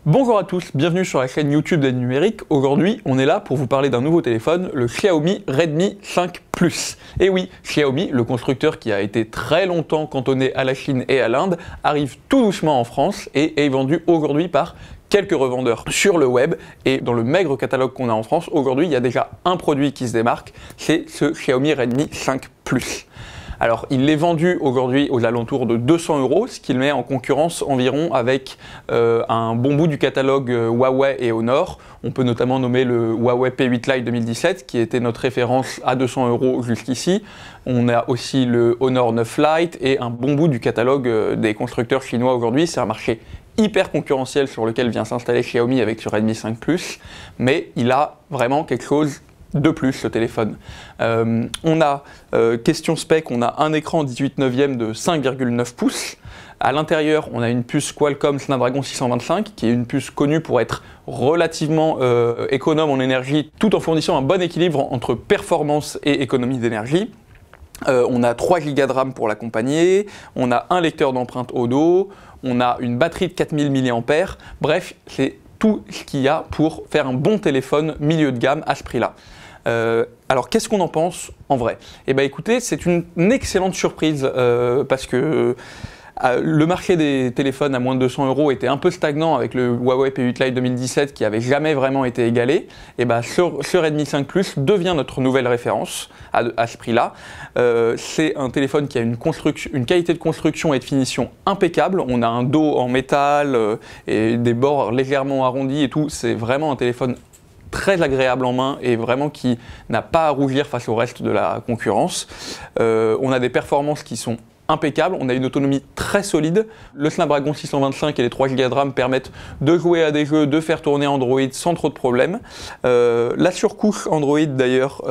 Bonjour à tous, bienvenue sur la chaîne YouTube des numériques. Aujourd'hui, on est là pour vous parler d'un nouveau téléphone, le Xiaomi Redmi 5 Plus. Et oui, Xiaomi, le constructeur qui a été très longtemps cantonné à la Chine et à l'Inde, arrive tout doucement en France et est vendu aujourd'hui par quelques revendeurs sur le web. Et dans le maigre catalogue qu'on a en France, aujourd'hui, il y a déjà un produit qui se démarque, c'est ce Xiaomi Redmi 5 Plus. Alors, il est vendu aujourd'hui aux alentours de 200 €, ce qui le met en concurrence environ avec un bon bout du catalogue Huawei et Honor. On peut notamment nommer le Huawei P8 Lite 2017, qui était notre référence à 200 € jusqu'ici. On a aussi le Honor 9 Lite et un bon bout du catalogue des constructeurs chinois aujourd'hui. C'est un marché hyper concurrentiel sur lequel vient s'installer Xiaomi avec ce Redmi 5 Plus, mais il a vraiment quelque chose de plus ce téléphone. On a, question spec, on a un écran 18/9 de 5,9 pouces. À l'intérieur, on a une puce Qualcomm Snapdragon 625, qui est une puce connue pour être relativement économe en énergie, tout en fournissant un bon équilibre entre performance et économie d'énergie. On a 3 Go de RAM pour l'accompagner, on a un lecteur d'empreintes au dos, on a une batterie de 4000 mAh, bref, c'est tout ce qu'il y a pour faire un bon téléphone milieu de gamme à ce prix-là. Alors qu'est-ce qu'on en pense en vrai? Eh bien écoutez, c'est une excellente surprise parce que le marché des téléphones à moins de 200 € était un peu stagnant avec le Huawei P8 Lite 2017 qui avait jamais vraiment été égalé. Et ben ce Redmi 5 Plus devient notre nouvelle référence à ce prix-là. C'est un téléphone qui a une qualité de construction et de finition impeccable. On a un dos en métal et des bords légèrement arrondis et tout. C'est vraiment un téléphone très agréable en main et vraiment qui n'a pas à rougir face au reste de la concurrence. On a des performances qui sont impeccable, on a une autonomie très solide. Le Snapdragon 625 et les 3 Go de RAM permettent de jouer à des jeux, de faire tourner Android sans trop de problèmes. La surcouche Android d'ailleurs,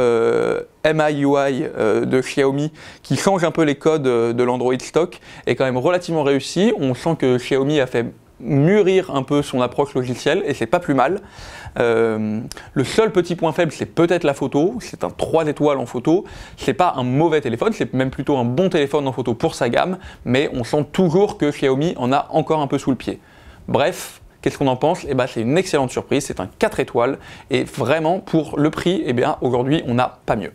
MIUI de Xiaomi, qui change un peu les codes de l'Android stock, est quand même relativement réussie. On sent que Xiaomi a fait mûrir un peu son approche logicielle et c'est pas plus mal. Le seul petit point faible, c'est peut-être la photo. C'est un 3 étoiles en photo. C'est pas un mauvais téléphone, c'est même plutôt un bon téléphone en photo pour sa gamme, mais on sent toujours que Xiaomi en a encore un peu sous le pied. Bref, qu'est-ce qu'on en pense? Eh ben, c'est une excellente surprise, c'est un 4 étoiles et vraiment pour le prix, eh bien aujourd'hui on n'a pas mieux.